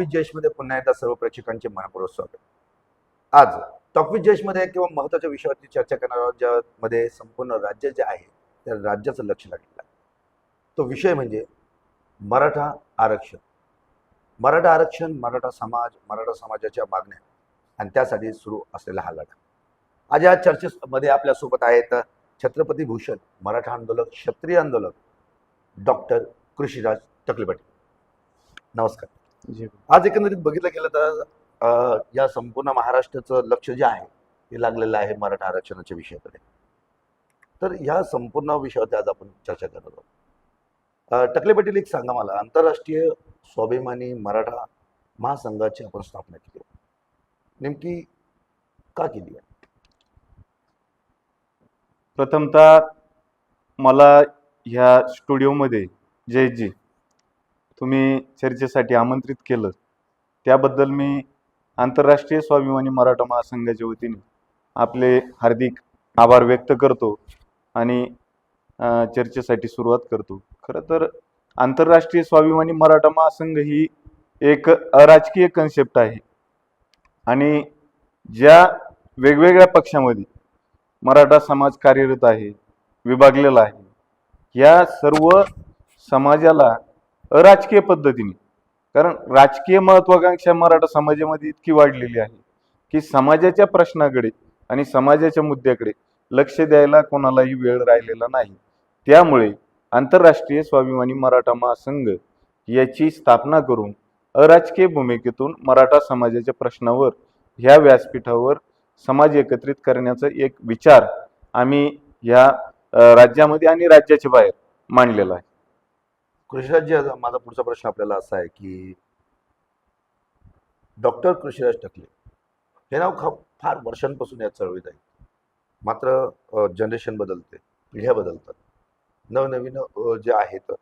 With जयेशमध्ये पुन्हा एकदा सर्व प्रेक्षकांचे मनपूर्वक स्वागत. आज टॉक विथ जयेशमध्ये किंवा महत्त्वाच्या विषयावरती चर्चा करणार आहोत, ज्यामध्ये संपूर्ण राज्य जे आहे त्या राज्याचं लक्ष लागलेलं आहे. तो विषय म्हणजे मराठा आरक्षण. मराठा आरक्षण, मराठा समाज, मराठा समाजाच्या मागण्या आणि त्यासाठी सुरू असलेला हा लढा. आज या चर्चेमध्ये आपल्यासोबत आहेत छत्रपती भूषण, मराठा आंदोलक, क्षत्रिय आंदोलक डॉक्टर कृषीराज टकले पाटील. नमस्कार. आज एकंदरीत बघितलं गेलं तर या संपूर्ण महाराष्ट्राचं लक्ष जे आहे ते लागलेलं आहे मराठा आरक्षणाच्या विषयाकडे. तर ह्या संपूर्ण विषयावरती आज आपण चर्चा करत आहोत. टकले पाटील, एक सांगा मला, आंतरराष्ट्रीय स्वाभिमानी मराठा महासंघाची आपण स्थापना केली, नेमकी का केली आहे? प्रथमतः मला ह्या स्टुडिओमध्ये जयजी तुम्ही चर्चेसाठी आमंत्रित केलं त्याबद्दल मी आंतरराष्ट्रीय स्वाभिमानी मराठा महासंघाच्या वतीने आपले हार्दिक आभार व्यक्त करतो आणि चर्चेसाठी सुरुवात करतो. खरं तर आंतरराष्ट्रीय स्वाभिमानी मराठा महासंघ ही एक अराजकीय कन्सेप्ट आहे आणि ज्या वेगवेगळ्या पक्षामध्ये मराठा समाज कार्यरत आहे, विभागलेला आहे, या सर्व समाजाला अराजकीय पद्धतीने, कारण राजकीय महत्वाकांक्षा मराठा समाजामध्ये इतकी वाढलेली आहे की समाजाच्या प्रश्नाकडे आणि समाजाच्या मुद्द्याकडे लक्ष द्यायला कोणालाही वेळ राहिलेला नाही. त्यामुळे आंतरराष्ट्रीय स्वाभिमानी मराठा महासंघ याची स्थापना करून अराजकीय भूमिकेतून मराठा समाजाच्या प्रश्नावर ह्या व्यासपीठावर समाज एकत्रित करण्याचा एक विचार आम्ही ह्या राज्यामध्ये आणि राज्याच्या बाहेर मांडलेला आहे. कृषीराज, माझा पुढचा प्रश्न आपल्याला असा आहे की डॉक्टर कृषीराज टकले हे नाव फार वर्षांपासून या चळवळीत आहे. मात्र जनरेशन बदलते, पिढ्या बदलतात, नवनवीन जे आहेत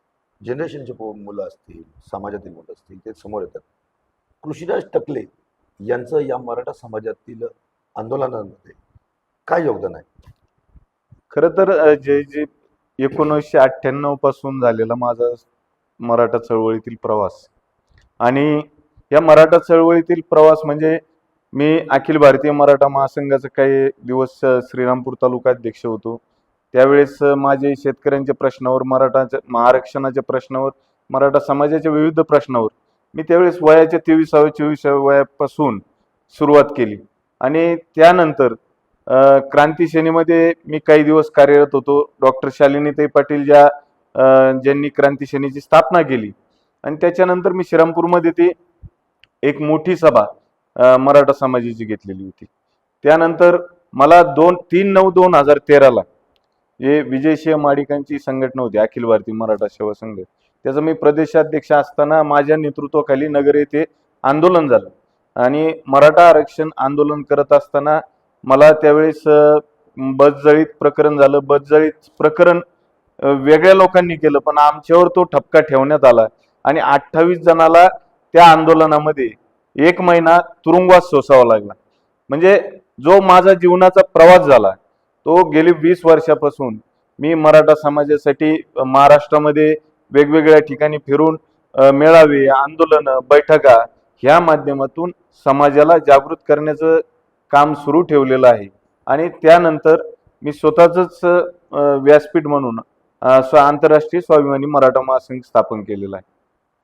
जनरेशनचे मुलं असतील, समाजातील मुलं असतील, ते समोर येतात. कृषीराज टकले यांचं या मराठा समाजातील आंदोलनामध्ये काय योगदान आहे? खरं तर जे 1998 पासून झालेला माझा मराठा चळवळीतील प्रवास आणि या मराठा चळवळीतील प्रवास म्हणजे मी अखिल भारतीय मराठा महासंघाचा काही दिवस श्रीरामपूर तालुका अध्यक्ष होतो. त्यावेळेस माझे शेतकऱ्यांच्या प्रश्नावर, मराठाच्या आरक्षणाच्या प्रश्नावर, मराठा समाजाच्या विविध प्रश्नावर मी त्यावेळेस वयाच्या 23व्या वयापासून सुरुवात केली आणि त्यानंतर क्रांती सेनेमध्ये मी काही दिवस कार्यरत होतो. डॉक्टर शालिनीताई पाटील ज्यांनी क्रांती सेनेची स्थापना केली आणि त्याच्यानंतर मी श्रीरामपूरमध्ये ती एक मोठी सभा मराठा समाजाची घेतलेली होती. त्यानंतर मला 3/9/2013 जे विजयसिंह माडिकांची संघटना होती अखिल भारतीय मराठा सेवा संघ, त्याचं मी प्रदेशाध्यक्ष असताना माझ्या नेतृत्वाखाली नगर येथे आंदोलन झालं आणि मराठा आरक्षण आंदोलन करत असताना मला त्यावेळेस बसजळीत प्रकरण झालं. बसजळीत प्रकरण वेगळ्या लोकांनी केलं, पण आमच्यावर तो ठपका ठेवण्यात आला आणि 28 जणाला त्या आंदोलनामध्ये 1 महिना तुरुंगवास सोसावा लागला. म्हणजे जो माझा जीवनाचा प्रवास झाला तो गेली 20 वर्षापासून मी मराठा समाजासाठी महाराष्ट्रामध्ये वेगवेगळ्या ठिकाणी फिरून मेळावे, आंदोलन, बैठका ह्या माध्यमातून समाजाला जागृत करण्याचं काम सुरू ठेवलेलं आहे आणि त्यानंतर मी स्वतःच व्यासपीठ म्हणून आंतरराष्ट्रीय स्वाभिमानी मराठा महासंघ स्थापन केलेला आहे.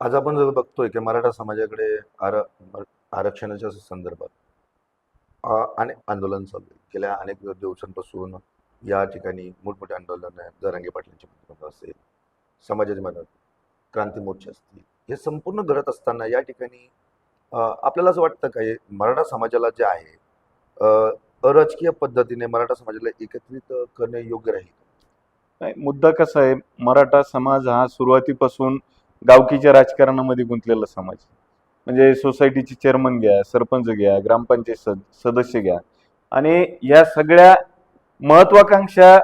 आज आपण जर बघतोय की मराठा समाजाकडे आरक्षणाच्या संदर्भात अनेक आंदोलन चालू आहे. गेल्या अनेक दिवसांपासून या ठिकाणी मोठमोठे आंदोलन आहे. जरांगे पाटलांच्या माध्यमातून असेल, समाजाच्या माध्यमातून क्रांती मोर्चे असतील, हे संपूर्ण घडत असताना या ठिकाणी आपल्याला असं वाटतं का मराठा समाजाला जे आहे अराजकीय पद्धतीने मराठा समाजाला एकत्रित करणे योग्य राहील? नाही, मुद्दा कसा आहे, मराठा समाज हा सुरुवातीपासून गावकीच्या राजकारणामध्ये गुंतलेला समाज. म्हणजे सोसायटीचे चेअरमन घ्या, सरपंच घ्या, ग्रामपंचायत सदस्य घ्या आणि या सगळ्या महत्वाकांक्षा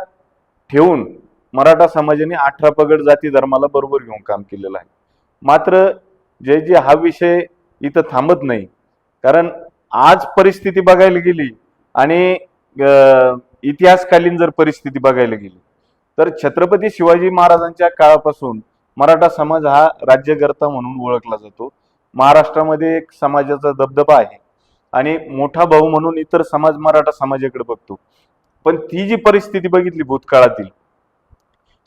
ठेवून मराठा समाजाने 18 पगड जाती धर्माला बरोबर घेऊन काम केलेलं आहे. मात्र जे हा विषय इथं थांबत नाही, कारण आज परिस्थिती बघायला गेली आणि इतिहासकालीन जर परिस्थिती बघायला गेली तर छत्रपती शिवाजी महाराजांच्या काळापासून मराठा समाज हा राज्यकर्ता म्हणून ओळखला जातो. महाराष्ट्रामध्ये एक समाजाचा दबदबा आहे आणि मोठा भाऊ म्हणून इतर समाज मराठा समाजाकडे बघतो. पण ती जी परिस्थिती बघितली भूतकाळातील,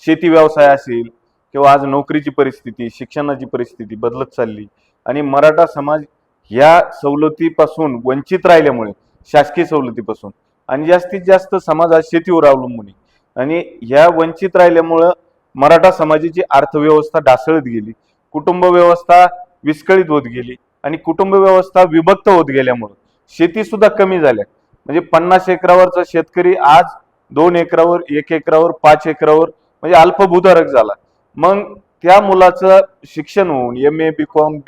शेती व्यवसाय असेल किंवा आज नोकरीची परिस्थिती, शिक्षणाची परिस्थिती बदलत चालली आणि मराठा समाज या सवलतीपासून वंचित राहिल्यामुळे, शासकीय सवलतीपासून, आणि जास्तीत जास्त समाज आज शेतीवर अवलंबून आहे आणि या वंचित राहिल्यामुळं मराठा समाजाची अर्थव्यवस्था ढासळत गेली, कुटुंब व्यवस्था विस्कळीत होत गेली आणि कुटुंब व्यवस्था विभक्त होत गेल्यामुळं शेती सुद्धा कमी झाल्या. म्हणजे 50 एकरावरचा शेतकरी आज 2 एकरावर, 1 एकरावर, 5 एकरावर म्हणजे अल्पभूधारक झाला. मग त्या मुलाचं शिक्षण होऊन MA BCom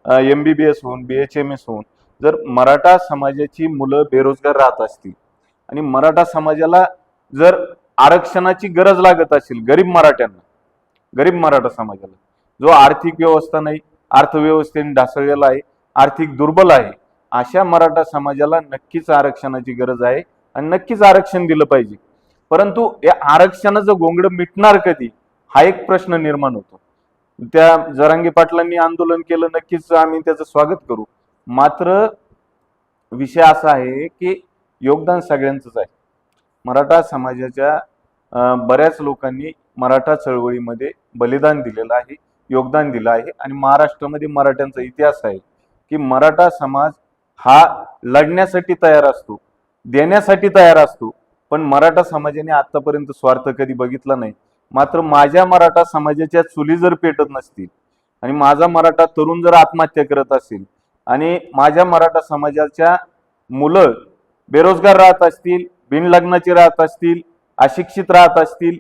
MBBS होऊन BHMS होऊन जर मराठा समाजाची मुलं बेरोजगार राहत असतील आणि मराठा समाजाला जर आरक्षणाची गरज लागत असेल, गरीब मराठा समाजाला जो आर्थिक व्यवस्था नाही, अर्थव्यवस्थेने ढासळलेला आहे, आर्थिक दुर्बल आहे, अशा मराठा समाजाला नक्कीच आरक्षणाची गरज आहे आणि नक्कीच आरक्षण दिलं पाहिजे. परंतु या आरक्षणाचं गोंगड मिटणार कधी, हा एक प्रश्न निर्माण होतो. त्या जरांगे पाटलांनी आंदोलन केलं, नक्कीच आम्ही त्याचं स्वागत करू. मात्र विषय असा आहे की योगदान सगळ्यांचंच आहे. मराठा समाजाच्या बऱ्याच लोकांनी मराठा चळवळीमध्ये बलिदान दिलेलं आहे, योगदान दिलं आहे आणि महाराष्ट्रामध्ये मराठ्यांचा इतिहास आहे की मराठा समाज हा लढण्यासाठी तयार असतो, देण्यासाठी तयार असतो, पण मराठा समाजाने आतापर्यंत स्वार्थ कधी बघितला नाही. मात्र माझ्या मराठा समाजाच्या चुली जर पेटत नसतील आणि माझा मराठा तरुण जर आत्महत्या करत असेल आणि माझ्या मराठा समाजाच्या मुलं बेरोजगार राहत असतील, बिनलग्नाचे राहत असतील, अशिक्षित राहत असतील,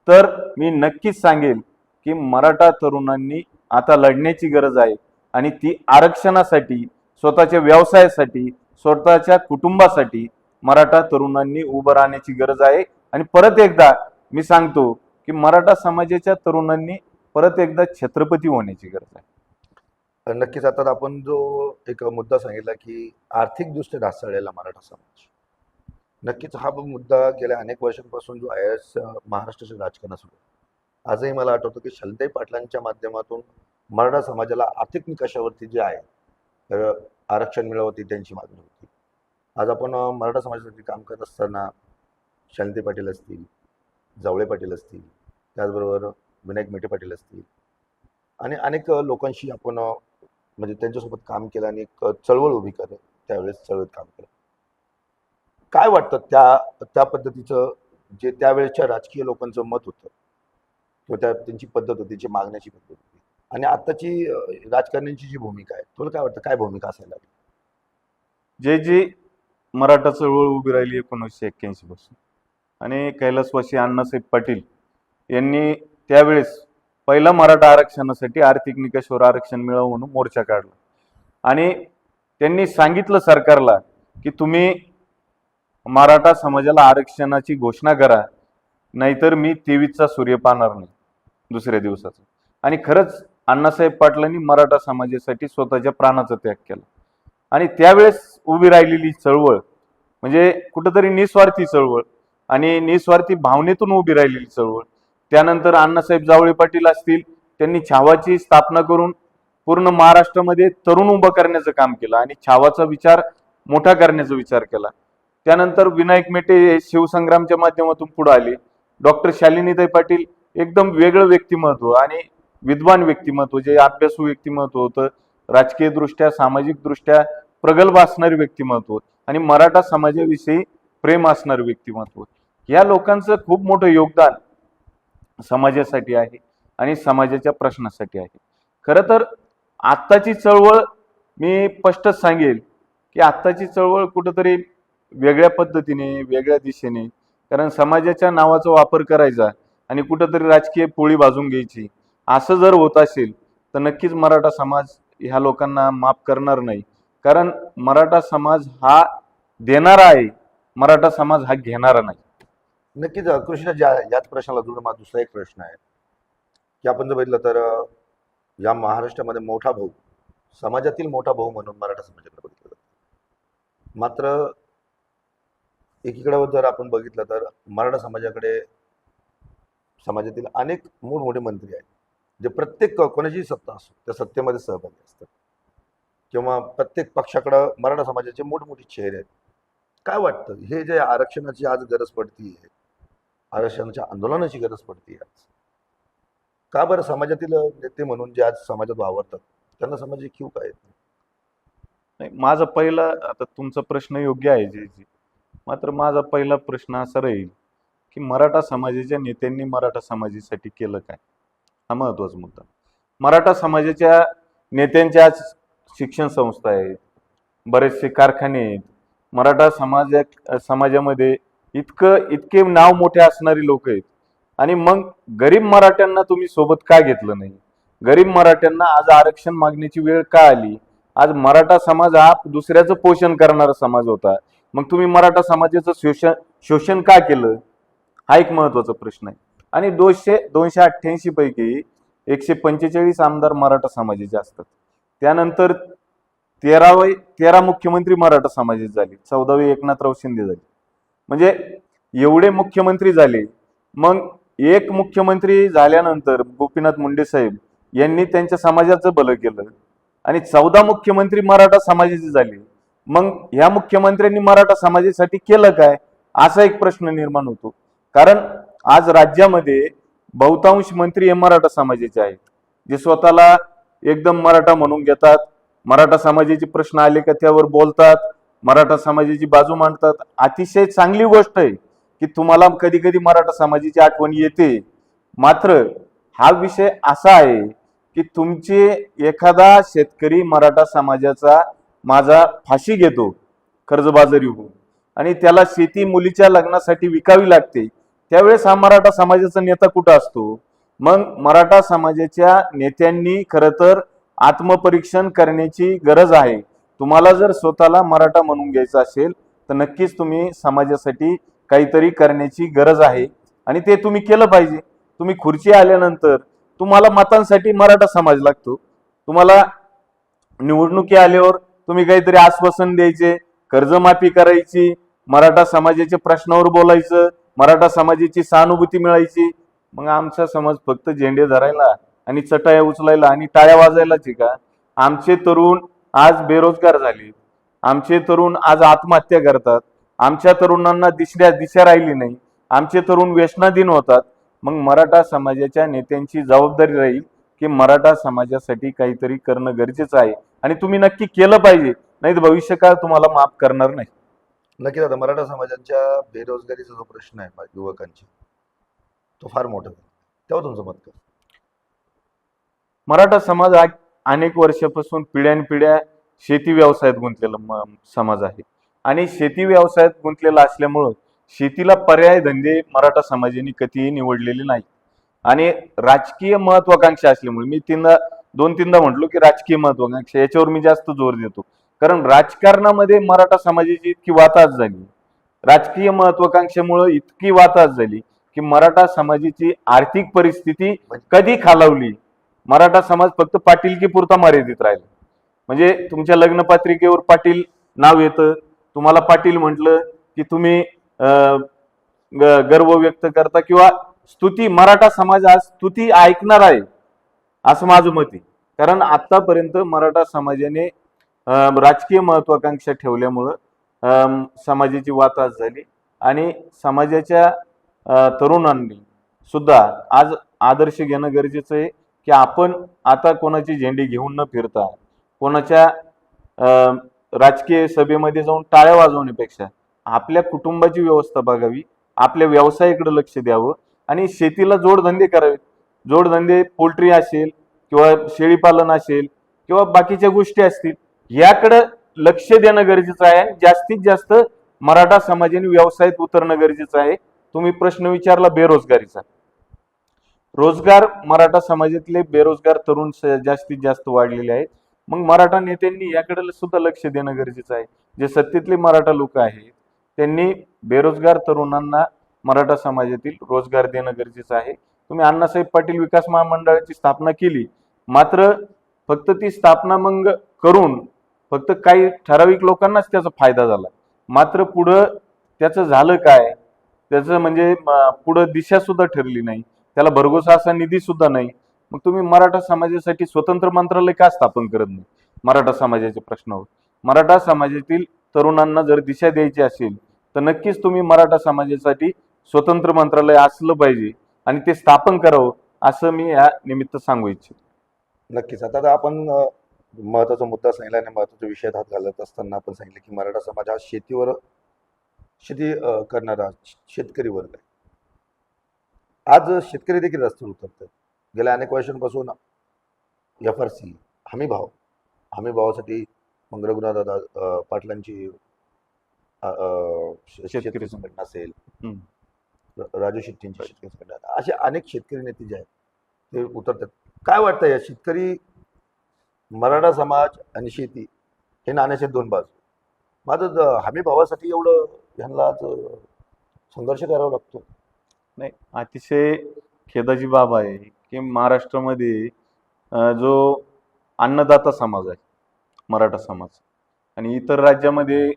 तर मी नक्कीच सांगेल की मराठा तरुणांनी आता लढण्याची गरज आहे आणि ती आरक्षणासाठी, स्वतःच्या व्यवसायासाठी, स्वतःच्या कुटुंबासाठी मराठा तरुणांनी उभं राहण्याची गरज आहे. आणि परत एकदा मी सांगतो की मराठा समाजाच्या तरुणांनी परत एकदा छत्रपती होण्याची गरज आहे. नक्कीच. आता आपण जो एक मुद्दा सांगितला की आर्थिकदृष्ट्या ढासळलेला मराठा समाज, नक्कीच हा मुद्दा गेल्या अनेक वर्षांपासून जो आहे महाराष्ट्राच्या राजकारणात सुरू आहे. आजही मला आठवतं की शलताई पाटलांच्या माध्यमातून मराठा समाजाला आर्थिक निकषावरती जे आहे तर आरक्षण मिळवती त्यांची मागणी होती. आज आपण मराठा समाजासाठी काम करत असताना शलताई पाटील असतील, जावळे पाटील असतील, त्याचबरोबर विनायक मेटे पाटील असतील आणि अनेक लोकांशी आपण म्हणजे त्यांच्यासोबत काम केलं आणि एक चळवळ उभी केली. त्यावेळेस चळवळीत काम केलं. काय वाटतं त्या पद्धतीचं जे त्यावेळेच्या राजकीय लोकांचं मत होतं किंवा त्यांची पद्धत होती, जी मागण्याची पद्धत होती, आणि आताची राजकारण्यांची जी भूमिका आहे, तुला काय वाटतं काय भूमिका असायला लागली? जे मराठा चळवळ उभी राहिली 1981 पासून आणि कैलासवासी अण्णासाहेब पाटील यांनी त्यावेळेस पहिला मराठा आरक्षणासाठी आर्थिक निकषावर आरक्षण मिळावं म्हणून मोर्चा काढला आणि त्यांनी सांगितलं सरकारला की तुम्ही मराठा समाजाला आरक्षणाची घोषणा करा, नाहीतर मी 23चा सूर्य पाहणार नाही दुसऱ्या दिवसाचा. आणि खरंच अण्णासाहेब पाटलांनी मराठा समाजासाठी स्वतःच्या प्राणाचा त्याग केला आणि त्यावेळेस उभी राहिलेली चळवळ म्हणजे कुठंतरी निस्वार्थी चळवळ आणि निस्वार्थी भावनेतून उभी राहिलेली चळवळ. त्यानंतर अण्णासाहेब जावळे पाटील असतील, त्यांनी छावाची स्थापना करून पूर्ण महाराष्ट्रामध्ये तरुण उभं करण्याचं काम केलं आणि छावाचा विचार मोठा करण्याचा विचार केला. त्यानंतर विनायक मेटे शिवसंग्रामच्या माध्यमातून पुढे आले. डॉक्टर शालिनीताई पाटील एकदम वेगळं व्यक्तिमत्व आणि विद्वान व्यक्तिमत्व, जे अभ्यासू व्यक्तिमत्व होतं, राजकीय दृष्ट्या, सामाजिक दृष्ट्या प्रगल्भ असणारे व्यक्तिमत्व आणि मराठा समाजाविषयी प्रेम असणारे व्यक्तिमत्व. या लोकांचं खूप मोठं योगदान समाजासाठी आहे आणि समाजाच्या प्रश्नासाठी आहे. खरं तर आत्ताची चळवळ मी स्पष्टच सांगेल की आत्ताची चळवळ कुठंतरी वेगळ्या पद्धतीने, वेगळ्या दिशेने, कारण समाजाच्या नावाचा वापर करायचा आणि कुठंतरी राजकीय पोळी भाजून घ्यायची, असं जर होत असेल तर नक्कीच मराठा समाज ह्या लोकांना माफ करणार नाही. कारण मराठा समाज हा देणारा आहे, मराठा समाज हा घेणारा नाही. नक्कीच. कृष्ण, याच प्रश्नाला जोडून माझा दुसरा एक प्रश्न आहे की आपण जर बघितलं तर या महाराष्ट्रामध्ये मोठा भाऊ, समाजातील मोठा भाऊ म्हणून मराठा समाजाकडे बघितलं जातं. मात्र एकीकडे जर आपण बघितलं तर मराठा समाजाकडे समाजातील अनेक मोठमोठे मंत्री आहेत जे प्रत्येक कोणाची सत्ता असो त्या सत्तेमध्ये सहभागी असतात. किंवा प्रत्येक पक्षाकडं मराठा समाजाचे मोठमोठे चेहरे आहेत. काय वाटतं हे जे आरक्षणाची आज गरज पडतीये, आरक्षणाच्या आंदोलनाची गरज पडतीये आज, का बरं समाजातील नेते म्हणून जे आज समाजात वावरतात त्यांना समाजाची कीव काय आहे? नाही, माझा पहिला, आता तुमचा प्रश्न योग्य आहे जे जे, मात्र माझा पहिला प्रश्न असा राहील की मराठा समाजाच्या नेत्यांनी मराठा समाजासाठी केलं काय, हा महत्वाचा मुद्दा. मराठा समाजाच्या नेत्यांच्या आज शिक्षण संस्था आहेत, बरेचसे कारखाने आहेत. मराठा समाजामध्ये इतके नाव मोठे असणारी लोक आहेत, आणि मग गरीब मराठ्यांना तुम्ही सोबत का घेतलं नाही? गरीब मराठ्यांना आज आरक्षण मागण्याची वेळ का आली? आज मराठा समाज हा दुसऱ्याचं पोषण करणारा समाज होता, मग तुम्ही मराठा समाजाचं शोषण का केलं? हा एक महत्वाचा प्रश्न आहे. आणि 288 पैकी 145 आमदार मराठा समाजाचे असतात. त्यानंतर 13 मुख्यमंत्री मराठा समाजाचे झाले, 14वे एकनाथराव शिंदे झाले. म्हणजे एवढे मुख्यमंत्री झाले. मग एक मुख्यमंत्री झाल्यानंतर गोपीनाथ मुंडे साहेब यांनी त्यांच्या समाजाचं भलं केलं, आणि 14 मुख्यमंत्री मराठा समाजाचे झाले. मग ह्या मुख्यमंत्र्यांनी मराठा समाजासाठी केलं काय, असा एक प्रश्न निर्माण होतो. कारण आज राज्यामध्ये बहुतांश मंत्री हे मराठा समाजाचे आहेत, जे स्वतःला एकदम मराठा म्हणून घेतात. मराठा समाजाचे प्रश्न आले का त्यावर बोलतात, मराठा समाजाची बाजू मांडतात. अतिशय चांगली गोष्ट आहे की तुम्हाला कधी कधी मराठा समाजाची आठवण येते. मात्र हा विषय असा आहे की तुमचे एखादा शेतकरी मराठा समाजाचा माझा फाशी घेतो कर्जबाजारी होऊन, आणि त्याला शेती मुलीच्या लग्नासाठी विकावी लागते, त्यावेळेस हा मराठा समाजाचा नेता कुठं असतो? मग मराठा समाजाच्या नेत्यांनी खरं तर आत्मपरीक्षण करण्याची गरज आहे. तुम्हाला जर स्वतःला मराठा म्हणून घ्यायचं असेल तर नक्कीच तुम्ही समाजासाठी काहीतरी करण्याची गरज आहे, आणि ते तुम्ही केलं पाहिजे. तुम्ही खुर्ची आल्यानंतर तुम्हाला मतांसाठी मराठा समाज लागतो. तुम्हाला निवडणुकी आल्यावर तुम्ही काहीतरी आश्वासन द्यायचे, कर्जमाफी करायची, मराठा समाजाच्या प्रश्नावर बोलायचं, मराठा समाजाची सहानुभूती मिळायची. मग आमचा समाज फक्त झेंडे धरायला आणि चटाया उचलायला आणि टाळ्या वाजायलाच आहे का? आमचे तरुण आज बेरोजगार झाले, आमचे तरुण आज आत्महत्या करतात, आमच्या तरुणांना दिशा राहिली नाही, आमचे तरुण व्यसनाधीन होतात. मग मराठा समाजाच्या नेत्यांची जबाबदारी राहील की मराठा समाजासाठी काहीतरी करणं गरजेचं आहे, आणि तुम्ही नक्की केलं पाहिजे, नाही तर भविष्यकाळ तुम्हाला माफ करणार नाही. नक्कीच आता मराठा समाजाच्या बेरोजगारीचा जो प्रश्न आहे युवकांची, तो फार मोठा आहे. तेव्हा तुमचं मत काय? मराठा समाज अनेक वर्षापासून पिढ्यानपिढ्या शेती व्यवसायात गुंतलेला समाज आहे, आणि शेती व्यवसायात गुंतलेला असल्यामुळं शेतीला पर्याय धंदे मराठा समाजाने कधीही निवडलेले नाही. आणि राजकीय महत्वाकांक्षा असल्यामुळे मी 2-3दा म्हटलो की राजकीय महत्वाकांक्षा, याच्यावर मी जास्त जोर देतो. कारण राजकारणामध्ये मराठा समाजाची इतकी वाताहत झाली, राजकीय महत्वाकांक्षेमुळे इतकी वाताहत झाली की मराठा समाजाची आर्थिक परिस्थिती कधी खालावली. मराठा समाज फक्त पाटीलकी पुरता मर्यादित राहिला. म्हणजे तुमच्या लग्नपत्रिकेवर पाटील नाव येतं, तुम्हाला पाटील म्हटलं की तुम्ही गर्व व्यक्त करता किंवा स्तुती. मराठा समाज आज स्तुती ऐकणार आहे असं माझं मत आहे. कारण आतापर्यंत मराठा समाजाने राजकीय महत्वाकांक्षा ठेवल्यामुळं समाजाची वाताहत झाली, आणि समाजाच्या तरुणांनी सुद्धा आज आदर्श घेणं गरजेचं आहे की आपण आता कोणाची झेंडी घेऊन न फिरता, कोणाच्या राजकीय सभेमध्ये जाऊन टाळ्या वाजवण्यापेक्षा आपल्या कुटुंबाची व्यवस्था बघावी, आपल्या व्यवसायाकडे लक्ष द्यावं, आणि शेतीला जोडधंदे करावेत. जोडधंदे पोल्ट्री असेल किंवा शेळीपालन असेल किंवा बाकीच्या गोष्टी असतील, याकडे लक्ष देणं गरजेचं आहे. आणि जास्तीत जास्त मराठा समाजाने व्यवसायात उतरणं गरजेचं आहे. तुम्ही प्रश्न विचारला बेरोजगारीचा. रोजगार मराठा समाजातले बेरोजगार तरुण जास्तीत जास्त वाढलेले आहेत. मग मराठा नेत्यांनी याकडे सुद्धा लक्ष देणं गरजेचं आहे. जे सत्तेतले मराठा लोक आहेत त्यांनी बेरोजगार तरुणांना मराठा समाजातील रोजगार देणं गरजेचं आहे. तुम्ही अण्णासाहेब पाटील विकास महामंडळाची स्थापना केली, मात्र फक्त ती स्थापना मग करून फक्त काही ठराविक लोकांनाच त्याचा फायदा झाला. मात्र पुढं त्याचं झालं काय, त्याचं म्हणजे पुढं दिशा सुद्धा ठरली नाही, त्याला भरघोस असा निधी सुद्धा नाही. मग तुम्ही मराठा समाजासाठी स्वतंत्र मंत्रालय का स्थापन करत नाही? मराठा समाजाच्या प्रश्नावर. मराठा समाजातील तरुणांना जर दिशा द्यायची असेल तर नक्कीच तुम्ही मराठा समाजासाठी स्वतंत्र मंत्रालय असलं पाहिजे आणि ते स्थापन करावं असं मी या निमित्त सांगू इच्छितो. नक्कीच. आता तर आपण महत्त्वाचा मुद्दा सांगितला आणि महत्त्वाच्या विषयात हात घालत असताना आपण सांगितलं की मराठा समाज हा शेती करणारा शेतकरी वर्ग आहे. आज शेतकरी देखील रस्त्यावर उतरतात. गेल्या अनेक वर्षांपासून FRC हमी भावासाठी मंगळगुणादादा पाटलांची शेतकरी संघटना असेल, हम्म. राजू शेट्टींची शेतकरी संघटना, असे अनेक शेतकरी नेते जे आहेत ते उतरतात. काय वाटतं या शेतकरी, मराठा समाज आणि शेती हे नाण्याचे दोन बाजू. माझं हमी भावासाठी एवढं ह्यांना आज संघर्ष करावा लागतो. नाही, अतिशय खेदाची बाब आहे की महाराष्ट्रामध्ये जो अन्नदाता समाज आहे मराठा समाज आणि इतर राज्यामध्ये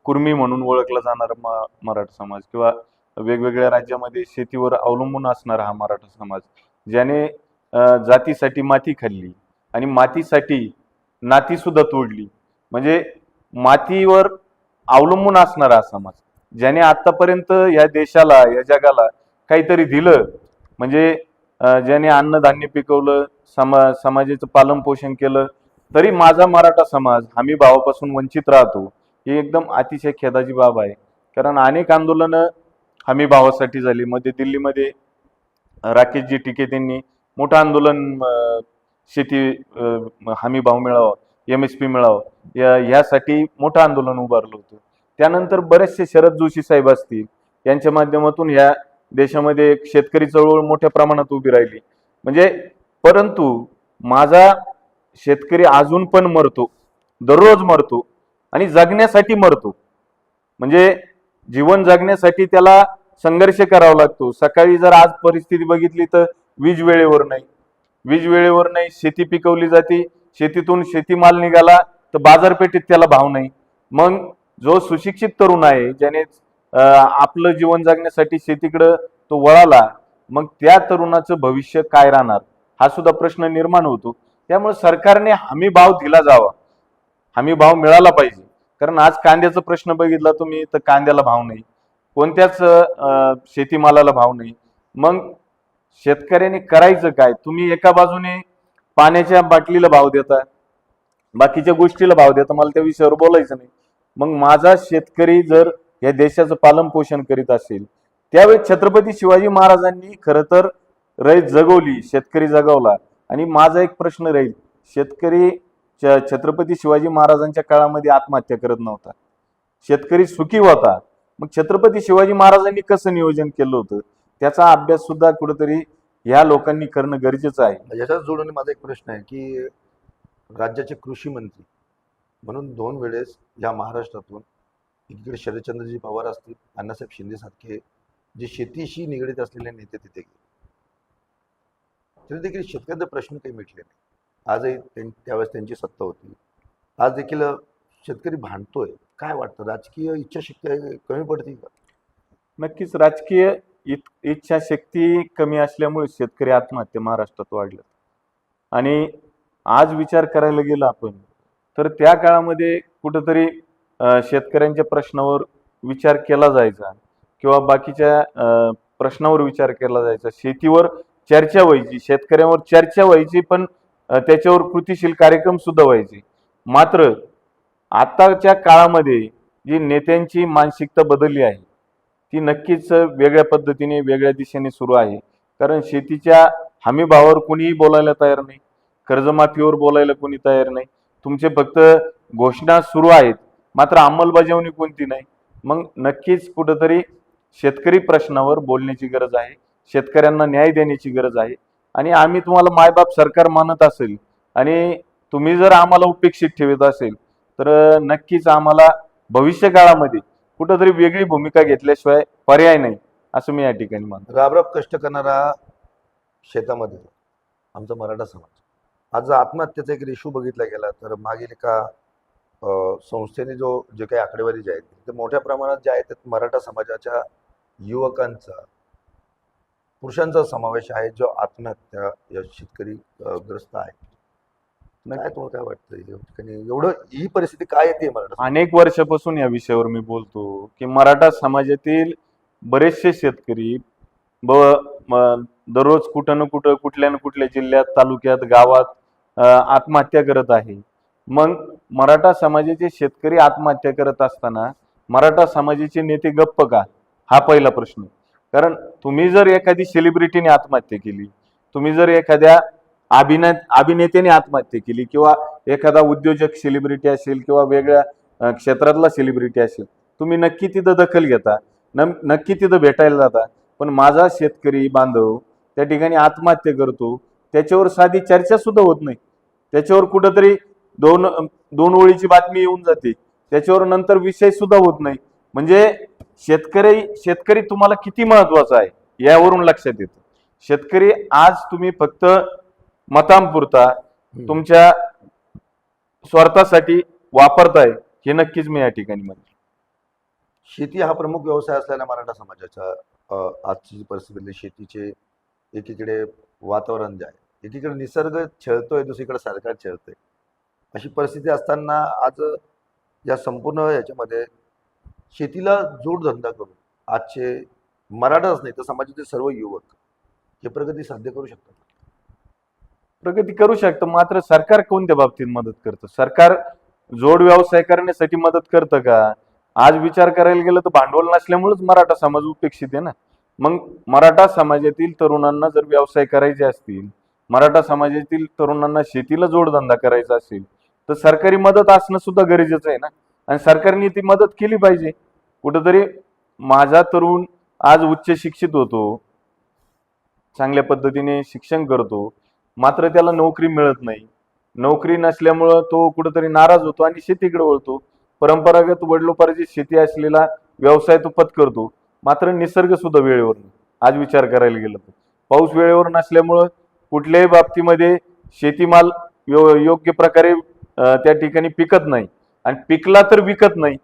कुर्मी म्हणून ओळखला जाणारा मराठा समाज किंवा वेगवेगळ्या राज्यामध्ये शेतीवर अवलंबून असणारा हा मराठा समाज, ज्याने जातीसाठी माती खाल्ली आणि मातीसाठी नाती सुद्धा तोडली, म्हणजे मातीवर अवलंबून असणारा हा समाज, ज्याने आतापर्यंत या देशाला या जगाला काहीतरी दिलं, म्हणजे ज्याने अन्नधान्य पिकवलं, समाजाचं पालन पोषण केलं, तरी माझा मराठा समाज हमी भावापासून वंचित राहतो, ही एकदम अतिशय खेदाची बाब आहे. कारण अनेक आंदोलनं हमी भावासाठी झाली. मध्ये दिल्लीमध्ये राकेशजी टिकेत यांनी मोठं आंदोलन शेती हमी भाव मिळावा, MSP मिळावं यासाठी मोठं आंदोलन उभारलं होतं. त्यानंतर बरेचसे शरद जोशी साहेब असतील, यांच्या माध्यमातून ह्या देशामध्ये एक शेतकरी चळवळ मोठ्या प्रमाणात उभी राहिली. म्हणजे परंतु माझा शेतकरी अजून पण मरतो, दररोज मरतो आणि जगण्यासाठी मरतो. म्हणजे जीवन जगण्यासाठी त्याला संघर्ष करावा लागतो. सकाळी जर आज परिस्थिती बघितली तर वीज वेळेवर नाही, शेती पिकवली जाते, शेतीतून शेतीमाल निघाला तर बाजारपेठेत त्याला भाव नाही. मग जो सुशिक्षित तरुण आहे, ज्याने आपलं जीवन जगण्यासाठी शेतीकडे तो वळाला, मग त्या तरुणाचं भविष्य काय राहणार हा सुद्धा प्रश्न निर्माण होतो. त्यामुळे सरकारने हमी भाव दिला जावा, हमी भाव मिळाला पाहिजे. कारण आज कांद्याचा प्रश्न बघितला तुम्ही तर कांद्याला भाव नाही, कोणत्याच शेतीमालाला भाव नाही. मग शेतकऱ्याने करायचं काय? तुम्ही एका बाजूने पाण्याच्या बाटलीला भाव देता, बाकीच्या गोष्टीला भाव देता, मला त्या विषयावर बोलायचं नाही. मग माझा शेतकरी जर या देशाचं पालन पोषण करीत असेल, त्यावेळी छत्रपती शिवाजी महाराजांनी खरं तर रयत जगवली, शेतकरी जगवला. आणि माझा एक प्रश्न राहील, शेतकरी छत्रपती शिवाजी महाराजांच्या काळामध्ये आत्महत्या करत नव्हता, शेतकरी सुखी होता. मग छत्रपती शिवाजी महाराजांनी कसं नियोजन केलं होतं त्याचा अभ्यास सुद्धा कुठेतरी या लोकांनी करणं गरजेचं आहे. याच्याच जोडून माझा एक प्रश्न आहे की राज्याचे कृषी मंत्री म्हणून 2 वेळेस या महाराष्ट्रातून एकीकडे शरदचंद्रजी पवार असतील, अण्णासाहेब शिंदे सारखे जे शेतीशी निगडीत असलेले नेते तिथे गेले, तरी देखील शेतकऱ्यांचे प्रश्न काही मिटले नाही. आजही त्यावेळेस त्यांची सत्ता होती. आज देखील शेतकरी भांडतोय. काय वाटतं, राजकीय इच्छाशक्ती कमी पडते का? नक्कीच राजकीय इच्छाशक्ती कमी असल्यामुळे शेतकरी आत्महत्या महाराष्ट्रात वाढल्या. आणि आज विचार करायला गेला आपण तर त्या काळामध्ये कुठंतरी शेतकऱ्यांच्या प्रश्नावर विचार केला जायचा किंवा बाकीच्या प्रश्नावर विचार केला जायचा, शेतीवर चर्चा व्हायची, शेतकऱ्यांवर चर्चा व्हायची, पण त्याच्यावर कृतीशील कार्यक्रम सुद्धा व्हायचे. मात्र आताच्या काळामध्ये जी नेत्यांची मानसिकता बदलली आहे ती नक्कीच वेगळ्या पद्धतीने वेगळ्या दिशेने सुरू आहे. कारण शेतीच्या हमी भावावर कोणीही बोलायला तयार नाही, कर्जमाफीवर बोलायला कोणी तयार नाही. तुमचे फक्त घोषणा सुरू आहेत, मात्र अंमलबजावणी कोणती नाही. मग नक्कीच कुठंतरी शेतकरी प्रश्नावर बोलण्याची गरज आहे, शेतकऱ्यांना न्याय देण्याची गरज आहे. आणि आम्ही तुम्हाला मायबाप सरकार मानत असेल आणि तुम्ही जर आम्हाला उपेक्षित ठेवत असेल तर नक्कीच आम्हाला भविष्य काळामध्ये कुठंतरी वेगळी भूमिका घेतल्याशिवाय पर्याय नाही असं मी या ठिकाणी मानतो. राबराब कष्ट करणारा शेतामध्ये आमचा मराठा समाज, आज जर आत्महत्येचा एक रेशो बघितला गेला तर मागील एका संस्थेने जे काही आकडेवारी जे आहेत ते मोठ्या प्रमाणात जे आहेत त्यात मराठा समाजाच्या युवकांचा, पुरुषांचा समावेश आहे जो आत्महत्या या शेतकरी ग्रस्त आहे. काय तुम्हाला काय वाटतं या ठिकाणी एवढं ही परिस्थिती काय येते मराठा अनेक वर्षापासून या विषयावर मी बोलतो की मराठा समाजातील बरेचसे शेतकरी दररोज कुठं ना कुठं कुठल्या ना कुठल्या जिल्ह्यात तालुक्यात गावात आत्महत्या करत आहे. मग मराठा समाजाचे शेतकरी आत्महत्या करत असताना मराठा समाजाचे नेते गप्प का, हा पहिला प्रश्न. कारण तुम्ही जर एखादी सेलिब्रिटीने आत्महत्या केली, तुम्ही जर एखाद्या अभिनेत्याने आत्महत्या केली किंवा एखादा उद्योजक सेलिब्रिटी असेल किंवा वेगळ्या क्षेत्रातला सेलिब्रिटी असेल, तुम्ही नक्की तिथं दखल घेता, नक्की तिथं भेटायला जाता. पण माझा शेतकरी बांधव त्या ठिकाणी आत्महत्या करतो, त्याच्यावर साधी चर्चा सुद्धा होत नाही. त्याच्यावर कुठंतरी दोन दोन ओळीची बातमी येऊन जाते, त्याच्यावर नंतर विषय सुद्धा होत नाही. म्हणजे शेतकरी तुम्हाला किती महत्वाचा आहे यावरून लक्षात येतं. शेतकरी आज तुम्ही फक्त मतांपुरता तुमच्या स्वार्थासाठी वापरताय, हे नक्कीच मी या ठिकाणी म्हणतो. शेती हा प्रमुख व्यवसाय असलेल्या मराठा समाजाच्या आजची जी परिस्थिती शेतीचे एकीकडे वातावरण जे आहे, एकीकडे निसर्ग छळतोय, दुसरीकडे सरकार छळतोय, अशी परिस्थिती असताना आज या संपूर्ण याच्यामध्ये शेतीला जोडधंदा करून आजचे मराठाच नाही तर समाजाचे सर्व युवक हे प्रगती साध्य करू शकतात. प्रगती करू शकतं, मात्र सरकार कोणत्या बाबतीत मदत करतं? सरकार जोड व्यवसाय करण्यासाठी मदत करतं का? आज विचार करायला गेलं तर भांडवल नसल्यामुळेच मराठा समाज उपेक्षित आहे ना. मग मराठा समाजातील तरुणांना जर व्यवसाय करायचे असतील, मराठा समाजातील तरुणांना शेतीला जोडधंदा करायचा असेल, तर सरकारी मदत असणं सुद्धा गरजेचं आहे ना. आणि सरकारने ती मदत केली पाहिजे. कुठंतरी माझा तरुण आज उच्च शिक्षित होतो, चांगल्या पद्धतीने शिक्षण करतो, मात्र त्याला नोकरी मिळत नाही. नोकरी नसल्यामुळं तो कुठंतरी नाराज होतो आणि शेतीकडे वळतो. परंपरागत वडिलोपार्जित शेती असलेला व्यवसाय तो पत्करतो, मात्र निसर्ग सुद्धा वेळेवर नाही. आज विचार करायला गेलं तर पाऊस वेळेवर नसल्यामुळं कुठल्याही बाबतीमध्ये शेतीमाल योग्य प्रकारे त्या ठिकाणी पिकत नाही. आणि पिकला तर विकत नाही,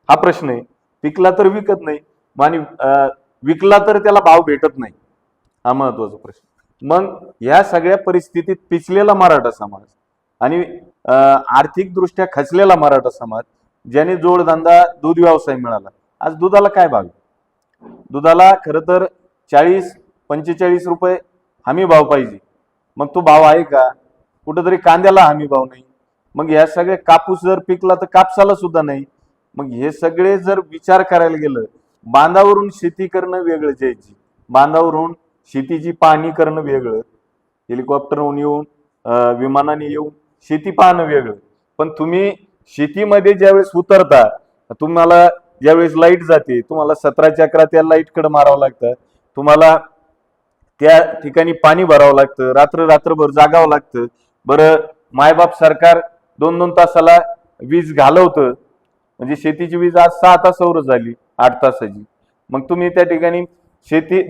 हा प्रश्न आहे. पिकला तर विकत नाही आणि विकला तर त्याला भाव भेटत नाही, हा महत्वाचा प्रश्न. मग या सगळ्या परिस्थितीत पिचलेला मराठा समाज आणि आर्थिकदृष्ट्या खचलेला मराठा समाज, ज्याने जोडधंदा दूध व्यवसाय मिळाला, आज दुधाला काय भाव? दुधाला खरं तर 40-45 रुपये हमी भाव पाहिजे. मग तो भाव आहे का? कुठंतरी कांद्याला हमी भाव नाही. मग या सगळे कापूस जर पिकला तर कापसाला सुद्धा नाही. मग हे सगळे जर विचार करायला गेलं, बांधावरून शेती करणं वेगळं, जायची बांधावरून शेतीची पाहणी करणं वेगळं, हेलिकॉप्टरहून येऊन विमानाने येऊन शेती पाहणं वेगळं. पण तुम्ही शेतीमध्ये ज्यावेळेस उतरता, तुम्हाला ज्यावेळेस लाईट जाते, तुम्हाला 17 चक्रा त्या लाईटकडे मारावं लागतं, तुम्हाला त्या ठिकाणी पाणी भरावं लागतं, रात्रभर जागावं लागतं. बरं, मायबाप सरकार 2-2 तासाला वीज घालवतं, म्हणजे शेतीची वीज आज 6 तासावर झाली, 8 तासाची. मग तुम्ही त्या ठिकाणी शेती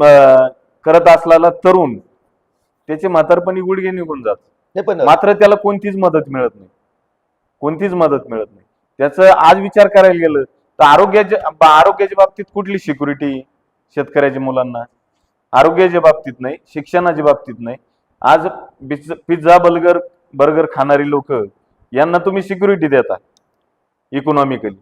करत असलेला तरुण त्याचे म्हातारपणी गुडघे निघून जात, नाही पण मात्र त्याला कोणतीच मदत मिळत नाही, कोणतीच मदत मिळत नाही. त्याचं आज विचार करायला गेलं तर आरोग्याच्या बाबतीत कुठली सिक्युरिटी शेतकऱ्याच्या मुलांना? आरोग्याच्या बाबतीत नाही, शिक्षणाच्या बाबतीत नाही. आज पिझ्झा बर्गर खाणारी लोक, यांना तुम्ही सिक्युरिटी देता इकॉनॉमिकली,